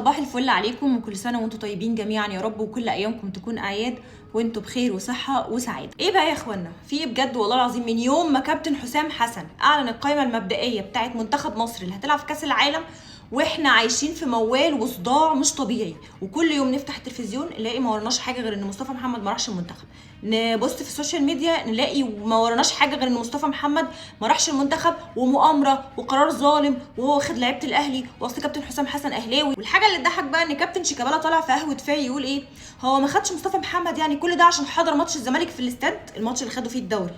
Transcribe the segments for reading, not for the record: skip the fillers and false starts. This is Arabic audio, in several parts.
صباح الفل عليكم وكل سنه وانتم طيبين جميعا يا رب، وكل ايامكم تكون اعياد وانتم بخير وصحه وسعاده. ايه بقى يا اخوانا، في بجد والله العظيم من يوم ما كابتن حسام حسن اعلن القائمه المبدئيه بتاعه منتخب مصر اللي هتلعب في كاس العالم، واحنا عايشين في موال وصداع مش طبيعي، وكل يوم نفتح التلفزيون نلاقي ما ورناش حاجه غير ان مصطفى محمد ما راحش المنتخب، نبص في السوشيال ميديا نلاقي ما ورناش حاجه غير ان مصطفى محمد ما راحش المنتخب، ومؤامره وقرار ظالم وهو واخد لعيبه الاهلي، واصل كابتن حسام حسن اهلاوي. والحاجه اللي تضحك بقى ان كابتن شيكابالا طالع في قهوه فاي يقول ايه، هو ما خدش مصطفى محمد يعني كل ده عشان حضر ماتش الزمالك في الاستاد، الماتش اللي خدوا فيه الدوري.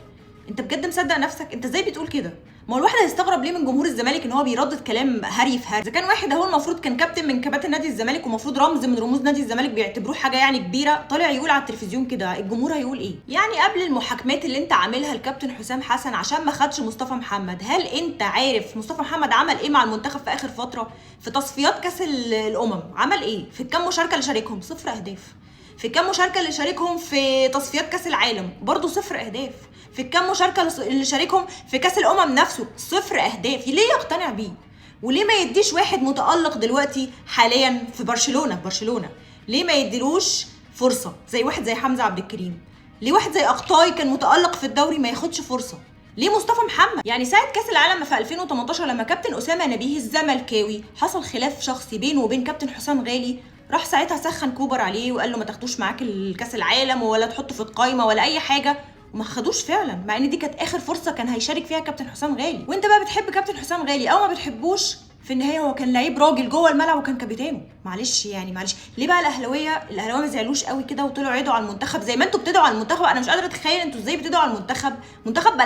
انت بجد مصدق نفسك؟ انت ازاي بتقول كده؟ ما هو الواحد هيستغرب ليه من جمهور الزمالك ان هو بيردد كلام هري في هري. اذا كان واحد اهو المفروض كان كابتن من كباتن نادي الزمالك ومفروض رمز من رموز نادي الزمالك بيعتبروه حاجه يعني كبيره، طالع يقول على التلفزيون كده، الجمهور هيقول ايه؟ يعني قبل المحاكمات اللي انت عاملها الكابتن حسام حسن عشان ما خدش مصطفى محمد، هل انت عارف مصطفى محمد عمل ايه مع المنتخب في اخر فتره؟ في تصفيات كاس الامم عمل ايه؟ في الكام مشاركه اللي شاركهم؟ 0 اهداف. في الكام مشاركه اللي شاركهم في تصفيات كاس العالم؟ برضه 0 اهداف. في الكام مشاركه اللي شاركهم في كاس الامم نفسه؟ 0 اهداف. ليه يقتنع بيه؟ وليه ما يديش واحد متالق دلوقتي حاليا في برشلونه ليه ما يديلوش فرصه زي واحد زي حمزه عبد الكريم؟ ليه واحد زي اقطاي كان متالق في الدوري ما ياخدش فرصه؟ ليه مصطفى محمد؟ يعني ساعه كاس العالم في 2018 لما كابتن اسامه نبيه الزملكاوي حصل خلاف شخصي بينه وبين كابتن حسام غالي، راح ساعتها سخن كوبر عليه وقال له ما تاخدوش معاك الكاس العالم ولا تحطه في القايمه ولا اي حاجه، وما خدوش فعلا، مع ان دي كانت اخر فرصه كان هيشارك فيها كابتن حسام غالي. وانت بقى بتحب كابتن حسام غالي او ما بتحبوش، في النهايه هو كان لعيب راجل جوه الملعب وكان كابتنه. معلش يعني معلش، ليه بقى الاهلاويه ما زعلوش قوي كده وطلعوا يدعوا على المنتخب زي ما انتوا بتدعوا على المنتخب؟ انا مش قادره اتخيل انتوا ازاي بتدعوا على المنتخب، منتخب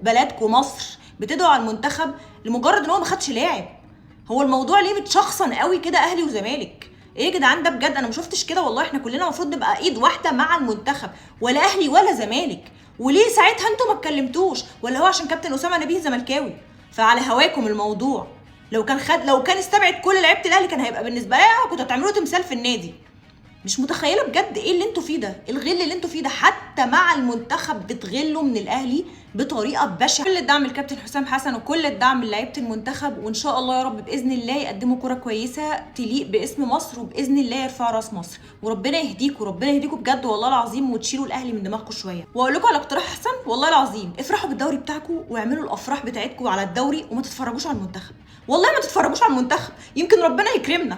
بلدكو مصر، بتدعوا على المنتخب لمجرد ان هو ما خدش لاعب. هو الموضوع ليه متشخصن قوي كده اهلي وزمالك؟ ايه يا جدعان ده بجد؟ انا ما شفتش كده والله. احنا كلنا المفروض نبقى ايد واحده مع المنتخب، ولا اهلي ولا زمالك. وليه ساعتها انتوا ما اتكلمتوش؟ ولا هو عشان كابتن اسامه نبيه زملكاوي فعلى هواكم الموضوع؟ لو كان استبعد كل لعيبه الاهلي كان هيبقى بالنسبه لي كنتوا هتعملوا تمثال في النادي. مش متخيله بجد ايه اللي انتوا فيه ده، الغل اللي انتوا فيه ده، حتى مع المنتخب بتغلوا من الاهلي بطريقه بشعه. كل الدعم للكابتن حسام حسن وكل الدعم للاعيبه المنتخب، وان شاء الله يا رب باذن الله يقدموا كره كويسه تليق باسم مصر، وباذن الله يرفعوا راس مصر، وربنا يهديكم، ربنا يهديكم بجد والله العظيم، وتشيلوا الاهلي من دماغكم شويه. واقول لكم على اقتراح احسن والله العظيم، افرحوا بالدوري بتاعكم واعملوا الافراح بتاعتكم على الدوري، وما تتفرجوش على المنتخب. والله ما تتفرجوش على المنتخب، يمكن ربنا يكرمنا.